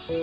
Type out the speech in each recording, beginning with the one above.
Good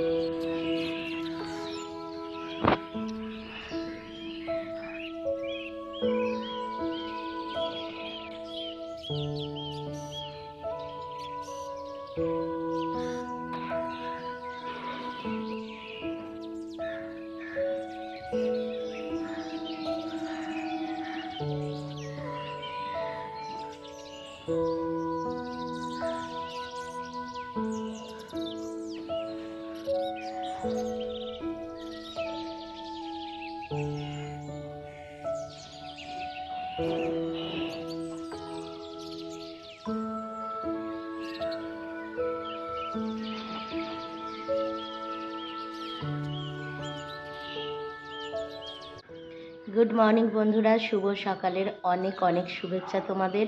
morning বন্ধুরা, শুভ সকালের অনেক অনেক শুভেচ্ছা তোমাদের।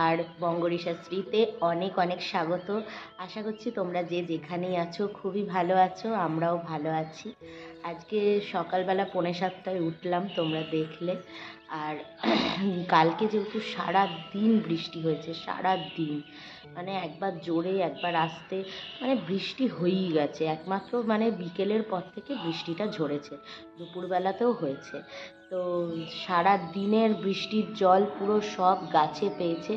আর বঙ্গরিশাশ্রীতে অনেক অনেক স্বাগত। আশা করছি তোমরা যে যেখানেই আছো খুবই ভালো আছো, আমরাও ভালো আছি। আজকে সকালবেলা 6:45 উঠলাম, তোমরা দেখলে। আর কালকে যেহেতু সারা দিন বৃষ্টি হয়েছে, সারা দিন মানে একবার জোরে একবার আস্তে, মানে বৃষ্টি হয়েই গেছে। একমাত্র মানে বিকেলের পর থেকে বৃষ্টিটা ঝরেছে, দুপুরবেলাতেও হয়েছে। তো সারা দিনের বৃষ্টির জল পুরো সব গাছে পেয়েছে,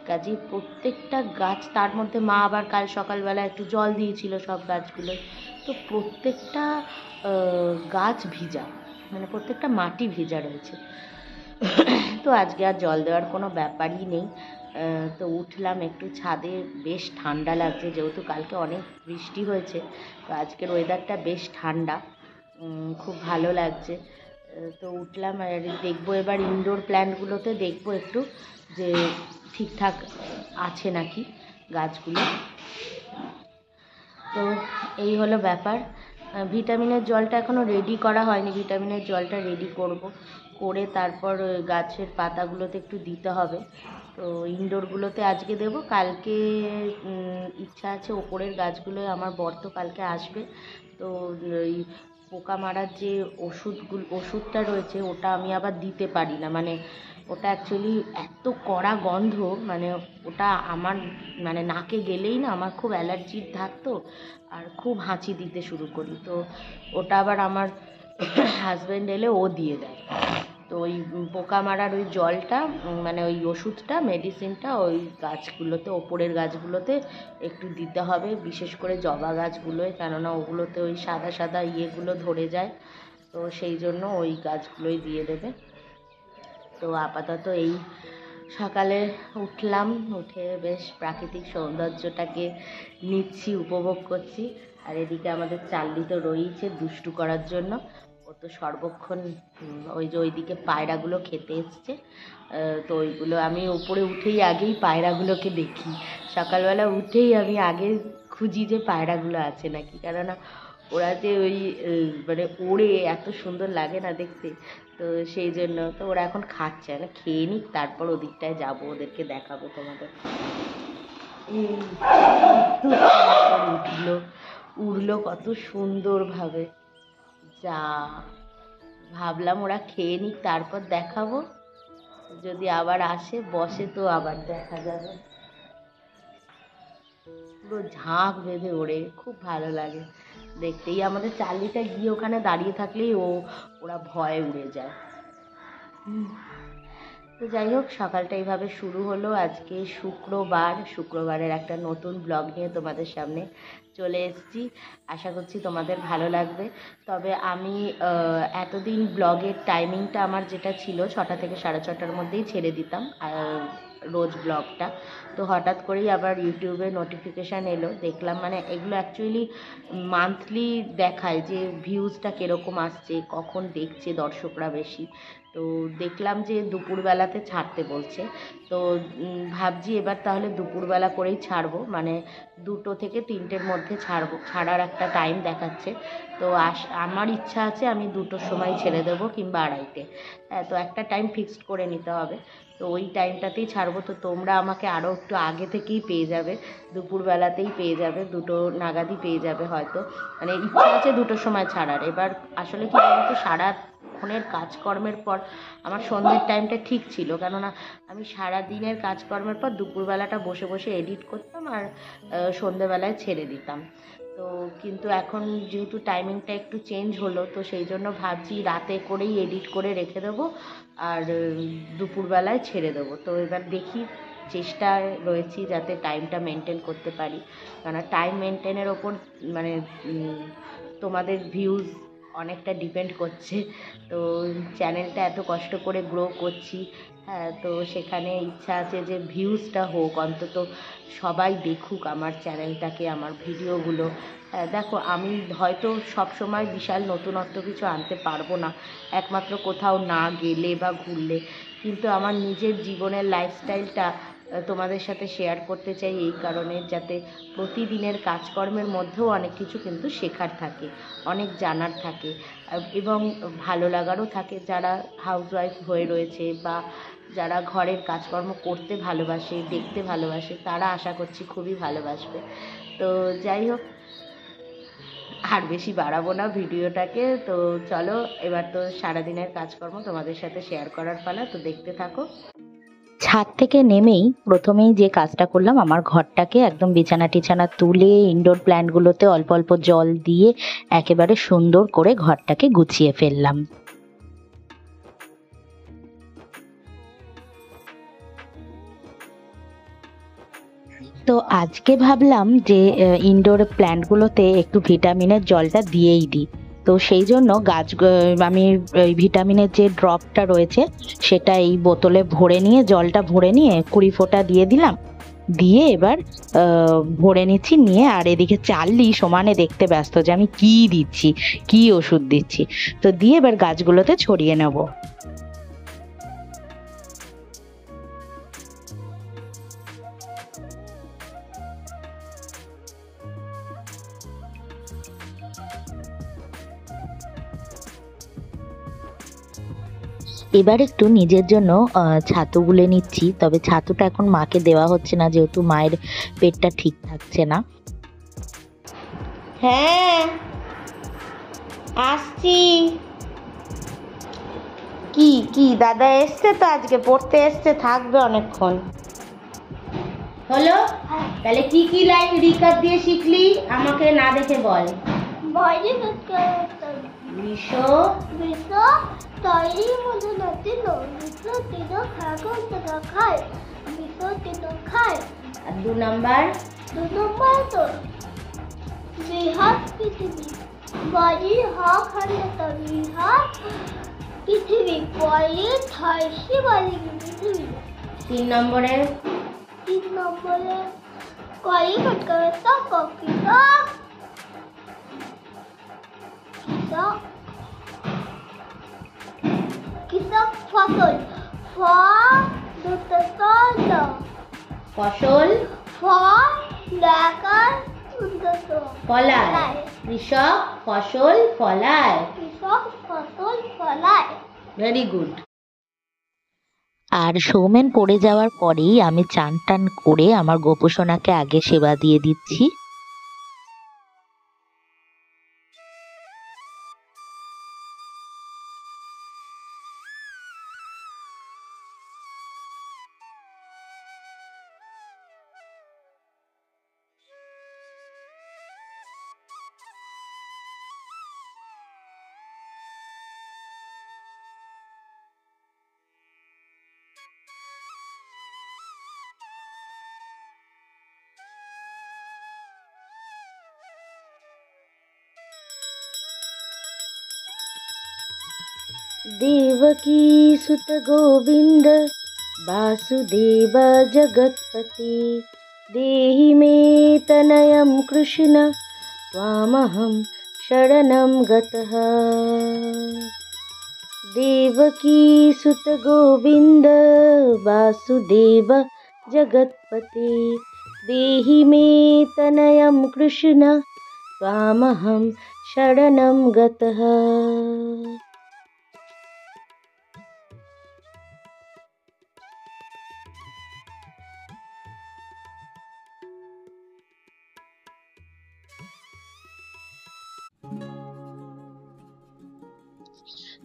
কাজে প্রত্যেকটা গাছ, তার মধ্যে মা আবার কাল সকালবেলা একটু জল দিয়েছিল সব গাছগুলো, তো প্রত্যেকটা গাছ ভিজা, মানে প্রত্যেকটা মাটি ভিজা রয়েছে। তো আজকে আর জল দেওয়ার কোনো ব্যাপারই নেই। তো উঠলাম একটু ছাদে, বেশ ঠান্ডা লাগছে যেহেতু কালকে অনেক বৃষ্টি হয়েছে। তো আজকের ওয়েদারটা বেশ ঠান্ডা, খুব ভালো লাগছে। তো উঠলাম আর দেখবো এবার ইনডোর প্ল্যান্টগুলোতে, দেখবো একটু যে ঠিকঠাক আছে নাকি গাছগুলো। তো এই হলো ব্যাপার। ভিটামিনের জলটা এখনও রেডি করা হয়নি, ভিটামিনের জলটা রেডি করব, করে তারপর গাছের পাতাগুলোতে একটু দিতে হবে। তো ইনডোরগুলোতে আজকে দেব, কালকে ইচ্ছা আছে ওপরের গাছগুলোয়। আমার বর তো কালকে আসবে, তো ওই পোকা মারার যে ওষুধটা রয়েছে ওটা আমি আবার দিতে পারি না, মানে ওটা অ্যাকচুয়ালি এত কড়া গন্ধ, মানে ওটা আমার মানে নাকে গেলেই না আমার খুব অ্যালার্জির ধাত, তো আর খুব হাঁচি দিতে শুরু করি। তো ওটা আবার আমার হাজব্যান্ড এলে ও দিয়ে দেয়। তো ওই পোকা মারার ওই জলটা, মানে ওই ওষুধটা, মেডিসিনটা ওই গাছগুলোতে, ওপরের গাছগুলোতে একটু দিতে হবে, বিশেষ করে জবা গাছগুলোয়, কেননা ওগুলোতে ওই সাদা সাদা ইয়েগুলো ধরে যায়। তো সেই জন্য ওই গাছগুলোই দিয়ে দেবে। তো আপাতত এই সকালে উঠলাম, উঠে বেশ প্রাকৃতিক সৌন্দর্যটাকে নিচ্ছি, উপভোগ করছি। আর এদিকে আমাদের চার্লি তো রয়েছে দুষ্টু করার জন্য, ও তো সর্বক্ষণ ওই যে ওইদিকে পায়রাগুলো খেতে এসছে। তো ওইগুলো আমি উপরে উঠেই আগেই পায়রাগুলোকে দেখি, সকালবেলা উঠেই আমি আগে খুঁজি যে পায়রাগুলো আছে নাকি, কেননা ওরা যে ওই মানে ওড়ে, এত সুন্দর লাগে না দেখতে। তো সেই জন্য তো ওরা এখন খাচ্ছে না, খেয়ে নিক তারপর ওদিকটায় যাবো, ওদেরকে দেখাবো তোমাদের। উড়লো কত সুন্দরভাবে, যা ভাবলাম ওরা খেয়ে নিক তারপর দেখাবো, যদি আবার আসে বসে তো আবার দেখা যাবে। পুরো ঝাঁক বেঁধে ওড়ে, খুব ভালো লাগে দেখতেই। আমাদের চার্লিটা গিয়ে ওখানে দাঁড়িয়ে থাকলেই ওরা ভয়ে উড়ে যায়। তো যাই হোক, সকালটা এইভাবে শুরু হলো। আজকে শুক্রবারের একটা নতুন ব্লগ নিয়ে তোমাদের সামনে চলে এসেছি। আশা করছি তোমাদের ভালো লাগবে। তবে আমি এতদিন ব্লগের টাইমিংটা আমার যেটা ছিল 6টা থেকে 6:30টার মধ্যেই ছেড়ে দিতাম রোজ ব্লগটা। তো হঠাৎ করেই আবার ইউটিউবে নোটিফিকেশান এলো, দেখলাম মানে এগুলো অ্যাকচুয়ালি মান্থলি দেখায় যে ভিউজটা কীরকম আসছে, কখন দেখছে দর্শকরা বেশি। তো দেখলাম যে দুপুরবেলাতে ছাড়তে বলছে, তো ভাবছি এবার তাহলে দুপুরবেলা করেই ছাড়বো, মানে 2টো থেকে 3টের মধ্যে ছাড়ার একটা টাইম দেখাচ্ছে। তো আমার ইচ্ছা আছে আমি 2টোর সময় ছেড়ে দেবো, কিংবা 2:30টে। হ্যাঁ, তো একটা টাইম ফিক্সড করে নিতে হবে, তো ওই টাইমটাতেই ছাড়বো। তো তোমরা আমাকে আরও একটু আগে থেকেই পেয়ে যাবে, দুপুরবেলাতেই পেয়ে যাবে, 2টো নাগাদই পেয়ে যাবে হয়তো। মানে ইচ্ছা আছে 2টোর সময় ছাড়ার। এবার আসলে কি বলতো, সারাক্ষণের কাজকর্মের পর আমার সন্ধ্যের টাইমটা ঠিক ছিল, কেননা আমি সারা দিনের কাজকর্মের পর দুপুরবেলাটা বসে বসে এডিট করতাম আর সন্ধ্যেবেলায় ছেড়ে দিতাম। তো কিন্তু এখন যেহেতু টাইমিংটা একটু চেঞ্জ হলো, তো সেই জন্য ভাবছি রাতে করেই এডিট করে রেখে দেবো আর দুপুরবেলায় ছেড়ে দেবো। তো এবার দেখি, চেষ্টায় রয়েছি যাতে টাইমটা মেনটেন করতে পারি, কেননা টাইম মেনটেনের ওপর মানে তোমাদের ভিউজ অনেকটা ডিপেন্ড করছে। তো চ্যানেলটা এত কষ্ট করে গ্রো করছি, হ্যাঁ, তো সেখানে ইচ্ছা আছে যে ভিউজটা হোক, অন্তত সবাই দেখুক আমার চ্যানেলটাকে, আমার ভিডিওগুলো। দেখো, আমি হয়তো সব সময় বিশাল নতুনত্ব কিছু আনতে পারবো না, একমাত্র কোথাও না গেলে বা ঘুরলে, কিন্তু আমার নিজের জীবনের লাইফস্টাইলটা তোমাদের সাথে শেয়ার করতে চাই এই কারণে, যাতে প্রতিদিনের কাজকর্মের মধ্যেও অনেক কিছু কিন্তু শেখার থাকে, অনেক জানার থাকে এবং ভালো লাগারও থাকে। যারা হাউসওয়াইফ হয়ে রয়েছে বা যারা ঘরের কাজকর্ম করতে ভালোবাসে, দেখতে ভালোবাসে, তারা আশা করছি খুবই ভালোবাসবে। তো যাই হোক, আর বেশি বাড়াবো না ভিডিওটাকে। তো চলো, এবার তো সারাদিনের কাজকর্ম তোমাদের সাথে শেয়ার করার পালা, তো দেখতে থাকো। ছাদ থেকে নেমেই প্রথমেই যে কাজটা করলাম, আমার ঘরটাকে একদম বিছানা টিছানা তুলে ইনডোর প্ল্যান্টগুলোতে অল্প অল্প জল দিয়ে একেবারে সুন্দর করে ঘরটাকে গুছিয়ে ফেললাম। তো আজকে ভাবলাম যে ইনডোর প্ল্যান্টগুলোতে একটু ভিটামিনের জলটা দিয়েই দিই। তো সেই জন্য আমি ওই ভিটামিনের যে ড্রপটা রয়েছে সেটা এই বোতলে ভরে নিয়ে, জলটা ভরে নিয়ে 20 ফোঁটা দিয়ে দিলাম, দিয়ে এবার ভরে নিচ্ছি, নিয়ে আর এদিকে চার্লি সমানে দেখতে ব্যস্ত যে আমি কি দিচ্ছি, কি ওষুধ দিচ্ছি। তো দিয়ে এবার গাছগুলোতে ছড়িয়ে নেবো। এবার একটু নিজের জন্য ছাতু গুলে নিচ্ছি, তবে ছাতুটা এখন মাকে দেওয়া হচ্ছে না, যেহেতু মায়ের পেটটা ঠিক থাকছে না। হ্যাঁ, আসছি। কি কি দাদা এসছে তো, আজকে পড়তে এসছে, থাকবে অনেকক্ষণ। হলো, তাহলে কি কি লাইন রিকাপ দিয়ে শিখলি আমাকে না দেখে বল। বিশ্ব তৈরি মধ্যে নতুন বিশ্ব তিন খাগন খায়, বিশ্ব তিন খায়। আর 2 নাম্বার তো বৃহৎ পৃথিবী, বড়ি হক হলে তো বৃহৎ পৃথিবী, পরে থাইসি বলি পৃথিবী। 3 নম্বরে করি ফটকারে তো কপিটা কৃষক ফসল ফসল ফলায়, কৃষক ফসল ফলায়, ভেরি গুড। আর সৌমেন পড়ে যাওয়ার পরেই আমি চান টান করে আমার গোপোষণাকে আগে সেবা দিয়ে দিচ্ছি। देवकी सुत गोविंद वासुदेव जगत्पति, देहि मे तनयं कृष्ण त्वामहं शरणं गतः। देवकी सुत गोविंद वासुदेव जगत्पति, देहि मे तनयं कृष्ण त्वामहं शरणं गतः।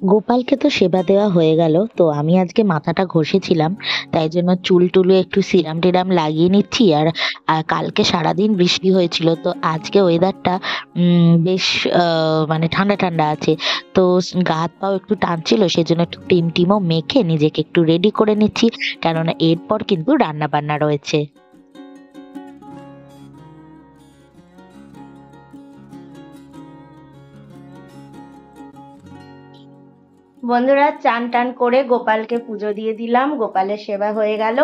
গোপালকে তো সেবা দেওয়া হয়ে গেল, তো আমি আজকে মাথাটা ঘষেছিলাম, তাই জন্য চুল টুলে একটু সিরাম টিরাম লাগিয়ে নিচ্ছি। আর কালকে সারাদিন বৃষ্টি হয়েছিল, তো আজকে ওয়েদারটা বেশ মানে ঠান্ডা ঠান্ডা আছে। তো গা হাত পাও একটু টানছিল, সেজন্য একটু ক্রিম টিমও মেখে নিজেকে একটু রেডি করে নিচ্ছি, কেননা এরপর কিন্তু রান্না বান্না রয়েছে। বন্ধুরা, চান টান করে গোপালকে পুজো দিয়ে দিলাম, গোপালের সেবা হয়ে গেল।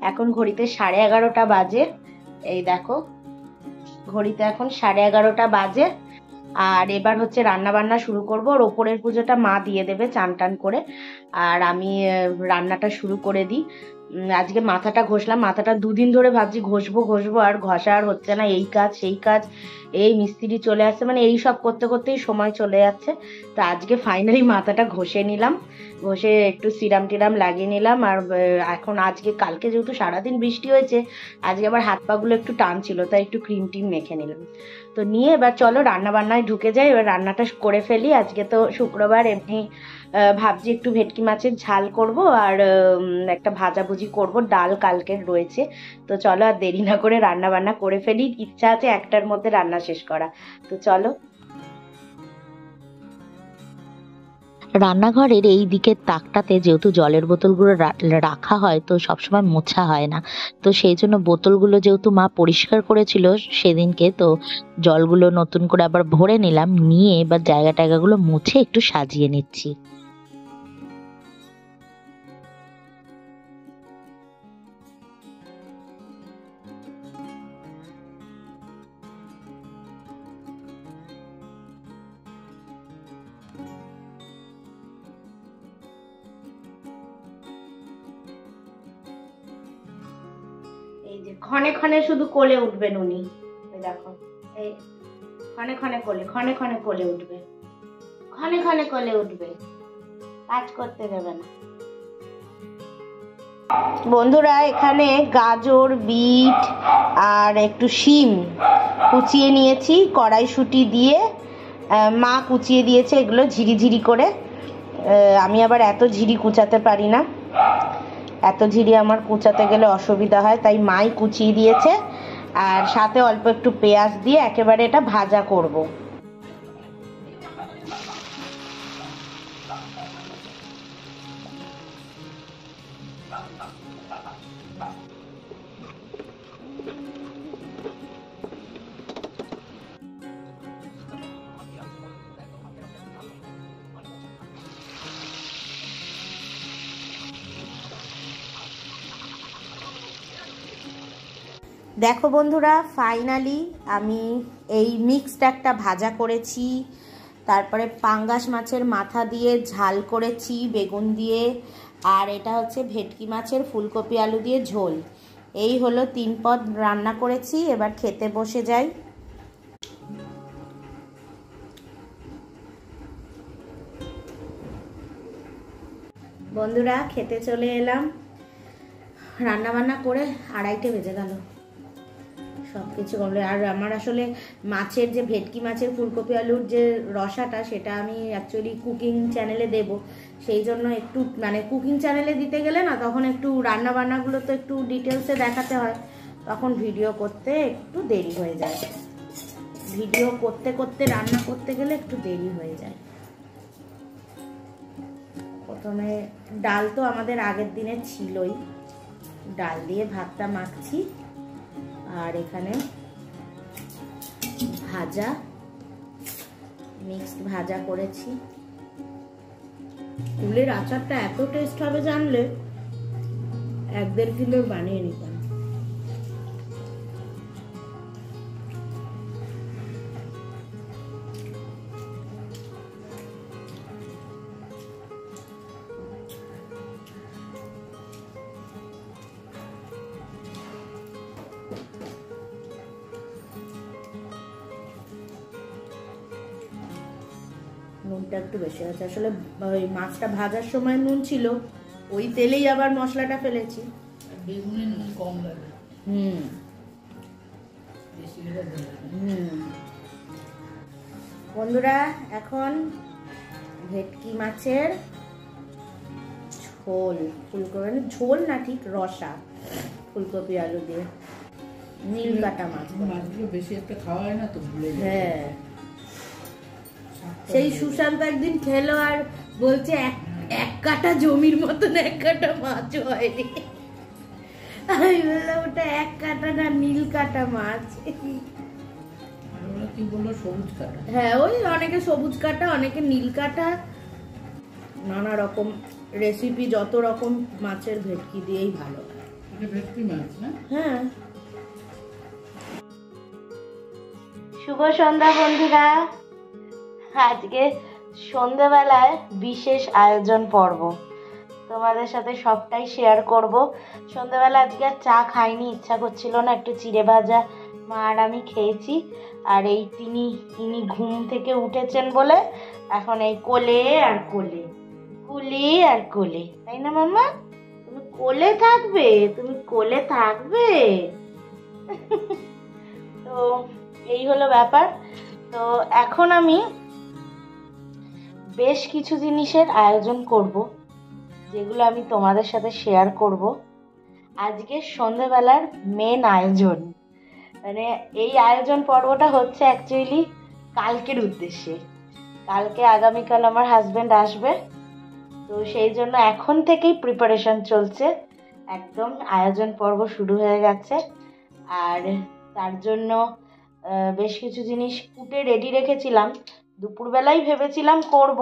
এখন ঘড়িতে 11:30 বাজে। এই দেখো, ঘড়িতে এখন 11:30 বাজে। আর এবার হচ্ছে রান্না বান্না শুরু করব। ওর ওপরের পুজোটা মা দিয়ে দেবে চান টান করে, আর আমি রান্নাটা শুরু করে দিই। আজকে মাথাটা ঘষলাম, মাথাটা 2 দিন ধরে ভাবছি ঘষবো ঘষবো, আর ঘষা আর হচ্ছে না। এই কাজ সেই কাজ, এই মিস্ত্রি চলে আসছে, মানে এই সব করতে করতেই সময় চলে যাচ্ছে। তো আজকে ফাইনালি মাথাটা ঘষে নিলাম, ঘষে একটু সিরাম টিরাম লাগিয়ে নিলাম। আর এখন আজকে কালকে যেহেতু সারাদিন বৃষ্টি হয়েছে, আজকে আবার হাত পাগুলো একটু টান ছিল, তাই একটু ক্রিম টিম মেখে নিলাম। তো নিয়ে এবার চলো রান্না বান্নায় ঢুকে যাই, এবার রান্নাটা করে ফেলি। আজকে তো শুক্রবার, এমনি ভাবছি একটু ভেটকি মাছের ঝাল করব, আর একটা ভাজাভুজি করব, ডাল কালকের রয়েছে। তো চলো আর দেরি না করে রান্না বান্না করে ফেলি, ইচ্ছা আছে 1টার মধ্যে রান্না শেষ করা। তো চলো। রান্নাঘরের এই দিকের তাকটাতে যেহেতু জলের বোতলগুলো রাখা হয়, তো সবসময় মোছা হয় না, তো সেই জন্য বোতলগুলো যেহেতু মা পরিষ্কার করেছিল সেদিনকে, তো জলগুলো নতুন করে আবার ভরে নিলাম, নিয়ে এবার জায়গা টায়গাগুলো মুছে একটু সাজিয়ে নিচ্ছি। এই যে ক্ষণে ক্ষণে শুধু কোলে উঠবেন উনি, দেখো, এই ক্ষণে ক্ষণে কোলে, ক্ষণে ক্ষণে কোলে উঠবে, ক্ষণে ক্ষণে কোলে উঠবে, কাজ করতে দেবে না। বন্ধুরা, এখানে গাজর, বিট আর একটু শিম কুচিয়ে নিয়েছি, কড়াইশুঁটি দিয়ে মা কুচিয়ে দিয়েছে এগুলো ঝিরিঝিরি করে। আমি আবার এত ঝিরি কুচাতে পারি না, এত ঝিরি আমার কুচাতে গেলে অসুবিধা হয়, তাই মাই কুচিয়ে দিয়েছে। আর সাথে অল্প একটু পেঁয়াজ দিয়ে একেবারে এটা ভাজা করব। দেখো বন্ধুরা, ফাইনালি আমি এই মিক্সড একটা ভাজা করেছি, তারপরে পাঙ্গাস মাছের মাথা দিয়ে ঝাল করেছি বেগুন দিয়ে, আর এটা হচ্ছে ভেটকি মাছের ফুলকপি আলু দিয়ে ঝোল। এই হলো 3 পদ রান্না করেছি। এবার খেতে বসে যাই। বন্ধুরা, খেতে চলে এলাম। রান্না বান্না করে 2:30 বেজে গেল, সব কিছু করলে। আর আমার আসলে মাছের যে ভেটকি মাছের ফুলকপি আলুর যে রসাটা, সেটা আমি অ্যাকচুয়ালি কুকিং চ্যানেলে দেব, সেই জন্য একটু মানে কুকিং চ্যানেলে দিতে গেলে না, তখন একটু রান্না বান্নাগুলো তো একটু ডিটেলসে দেখাতে হয়, তখন ভিডিও করতে একটু দেরি হয়ে যায়, ভিডিও করতে করতে রান্না করতে গেলে একটু দেরি হয়ে যায়। প্রথমে ডাল তো আমাদের আগের দিনে ছিলই, ডাল দিয়ে ভাতটা মাখছি, আর এখানে ভাজা, মিক্সড ভাজা করেছি। কুলের আচারটা এত টেস্ট হবে জানলে 1-1.5 কিলো বানিয়ে নিতাম। নুনটা একটু বেশি আছে, আসলে ওই মাছটা ভাজার সময় নুন ছিল, ওই তেলেই আবার মশলাটা ফেলেছি। বেগুনে নুন কম লাগে। বন্ধুরা, এখন ভেটকি মাছের ঝোল, ফুলকপি মানে ঝোল না ঠিক রসা, ফুলকপি আলু দিয়ে নীল কাটা মাছ। মাছগুলো বেশি একটা খাওয়া হয় না তো, ভুলে যায়। হ্যাঁ, সেই সুশান্ত একদিন খেলো আর বলছে এক কাটা জমির মতন এক কাটা মাছ হয়নি। আমি বললাম ওটা এক কাটা না, নীল কাটা মাছ। আর ওরা কি বললো, সবুজ কাটা? হ্যাঁ, ওই অনেকে সবুজ কাটা, অনেকে নীল কাটা, নানা রকম রেসিপি, যত রকম মাছের ভেটকি দিয়েই ভালো। এটা ভেটকি মাছ না? হ্যাঁ। শুভ সন্ধ্যা বন্ধুরা, আজকে সন্ধ্যাবেলায় বিশেষ আয়োজন পর্ব, তোমাদের সাথে সবটাই শেয়ার করব। সন্ধ্যাবেলা আজকে আর চা খাইনি, ইচ্ছা করছিল না, একটু চিড়ে ভাজা মা আর আমি খেয়েছি। আর এই ইনি ঘুম থেকে উঠেছেন বলে এখন এই কোলে আর কোলে, কোলে আর কোলে, তাই না মাম্মা? তুমি কোলে থাকবে, তুমি কোলে থাকবে। তো এই হলো ব্যাপার। তো এখন আমি বেশ কিছু জিনিসের আয়োজন করব, যেগুলো আমি তোমাদের সাথে শেয়ার করব। আজকে সন্ধ্যাবেলার মেন আয়োজন, মানে এই আয়োজন পর্বটা হচ্ছে অ্যাকচুয়ালি কালকের উদ্দেশ্যে। কালকে আগামীকাল আমার হাজবেন্ড আসবে, তো সেই জন্য এখন থেকেই প্রিপারেশন চলছে, একদম আয়োজন পর্ব শুরু হয়ে গেছে। আর তার জন্য বেশ কিছু জিনিস কুটে রেডি রেখেছিলাম, দুপুরবেলায় ভেবেছিলাম করব,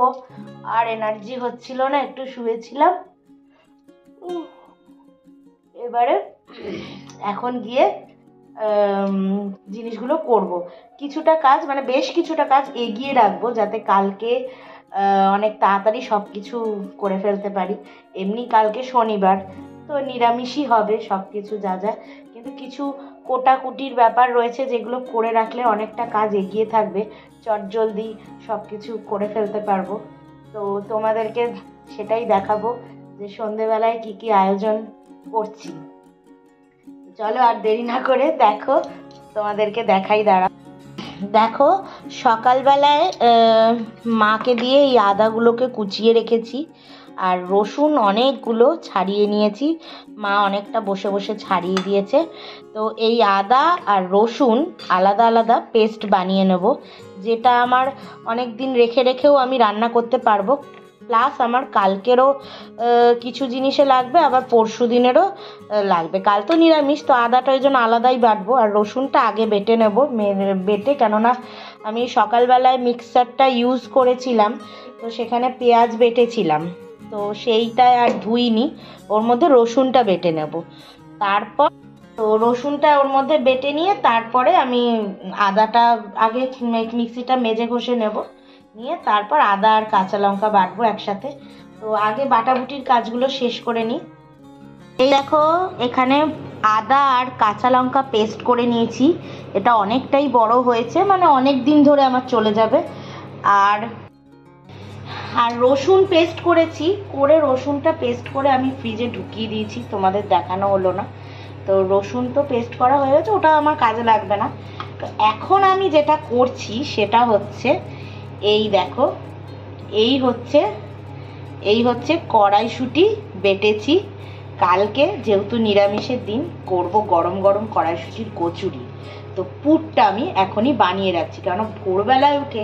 আর এনার্জি হচ্ছিল না, একটু শুয়েছিলাম। এবারে এখন গিয়ে জিনিসগুলো করব। কিছুটা কাজ, মানে বেশ কিছুটা কাজ এগিয়ে রাখবো, যাতে কালকে অনেক তাড়াতাড়ি সব কিছু করে ফেলতে পারি। এমনি কালকে শনিবার, তো নিরামিষই হবে সব কিছু যা যা, কিন্তু কিছু কোটাকুটির ব্যাপার রয়েছে যেগুলো করে রাখলে অনেকটা কাজ এগিয়ে থাকবে, চটজলদি সব কিছু করে ফেলতে পারবো। তো তোমাদেরকে সেটাই দেখাবো যে সন্ধেবেলায় কি কি আয়োজন করছি। চলো আর দেরি না করে দেখো, তোমাদেরকে দেখাই, দাঁড়া। দেখো, সকালবেলায় মাকে দিয়ে এই আদাগুলোকে কুচিয়ে রেখেছি, আর রসুন অনেকগুলো ছাড়িয়ে নিয়েছি, মা অনেকটা বসে বসে ছাড়িয়ে দিয়েছে। তো এই আদা আর রসুন আলাদা আলাদা পেস্ট বানিয়ে নেব, যেটা আমার অনেক দিন রেখে রেখেও আমি রান্না করতে পারবো। প্লাস আমার কালকেরও কিছু জিনিসে লাগবে, আবার পরশু দিনেরও লাগবে। কাল তো নিরামিষ, তো আদাটা ওই জন্য আলাদাই বাটবো, আর রসুনটা আগে বেটে নেব, বেটে, কেননা আমি সকালবেলায় মিক্সারটা ইউজ করেছিলাম, তো সেখানে পেঁয়াজ বেটেছিলাম, তো সেইটা আর ধুইনি, ওর মধ্যে রসুনটা বেটে নেব। তারপর তো রসুনটা ওর মধ্যে বেটে নিয়ে তারপরে আমি আদাটা আগে মিক্সিটা মেজে ঘষে নেব, নিয়ে তারপর আদা আর কাঁচা লঙ্কা বাটবো একসাথে। তো আগে বাটাবুটির কাজগুলো শেষ করে নিই। এই দেখো, এখানে আদা আর কাঁচা লঙ্কা পেস্ট করে নিয়েছি, এটা অনেকটাই বড় হয়েছে, মানে অনেক দিন ধরে আমার চলে যাবে। আর রসুন পেস্ট করেছি, রসুনটা পেস্ট করে আমি ফ্রিজে ঢুকিয়ে দিয়েছি, তোমাদের দেখানো হলো না। তো রসুন তো পেস্ট করা হয়ে গেছে, ওটা আমার কাজে লাগবে না। তো এখন আমি যেটা করছি সেটা হচ্ছে, এই দেখো, এই হচ্ছে কড়াইশুঁটি বেটেছি। কালকে যেহেতু নিরামিষের দিন, করব গরম গরম কড়াইশুঁটির কচুরি। তো পুরটা আমি এখনই বানিয়ে রাখছি, কারণ ভোরবেলায় উঠে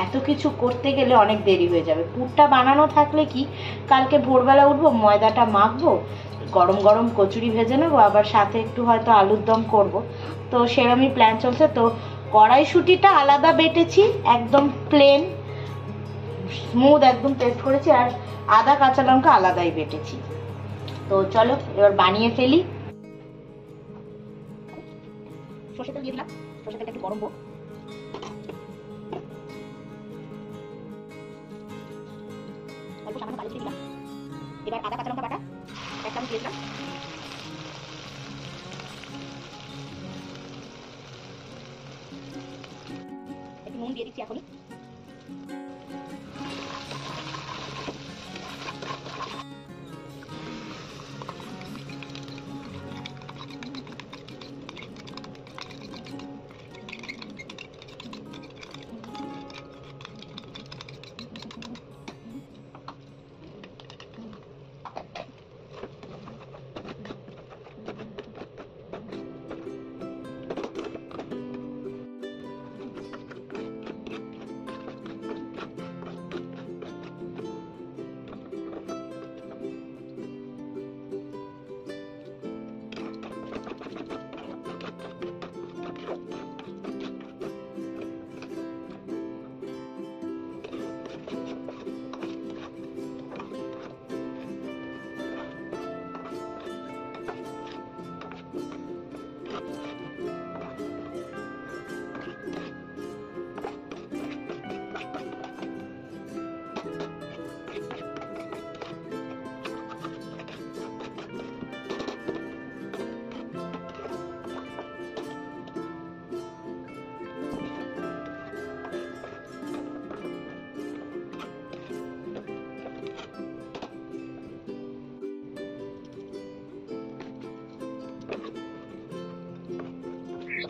এত কিছু করতে গেলে অনেক দেরি হয়ে যাবে। পুরটা বানানো থাকলে কি, কালকে ভোরবেলা উঠবো, ময়দাটা মাখবো, গরম গরম কচুরি ভেজে নেবো, আবার সাথে একটু হয়তো আলুর দম করবো। তো সেরকমই প্ল্যান চলছে। তো কড়াইশুঁটিটা আলাদা বেটেছি, একদম প্লেন স্মুথ একদম পেস্ট করেছি, আর আদা কাঁচা লঙ্কা আলাদাই বেটেছি। তো চলো এবার বানিয়ে ফেলি। সরষে তেল দিয়ে দিলাম, সরষে তেলটা একটু গরম হোক। অল্প সামান্য কালো জিরে দিলাম, এবার আদা কাঁচা লঙ্কা বাটা এক চামচ দিয়ে দিলাম, একটু নুন দিয়ে দিচ্ছি এখনই।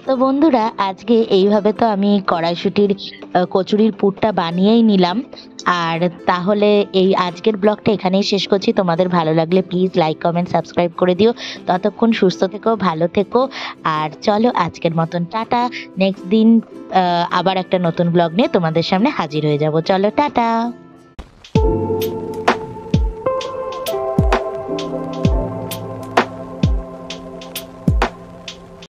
তো বন্ধুরা আজকে এইভাবে তো আমি কড়াইশুঁটির কচুরির পুরটা বানিয়েই নিলাম। আর তাহলে এই আজকের ব্লগটা এখানেই শেষ করছি। তোমাদের ভালো লাগলে প্লিজ লাইক কমেন্ট সাবস্ক্রাইব করে দিও। ততক্ষণ সুস্থ থেকো, ভালো থেকো। আর চলো আজকের মতন টাটা। নেক্সট দিন আবার একটা নতুন ব্লগ নিয়ে তোমাদের সামনে হাজির হয়ে যাব। চলো টাটা।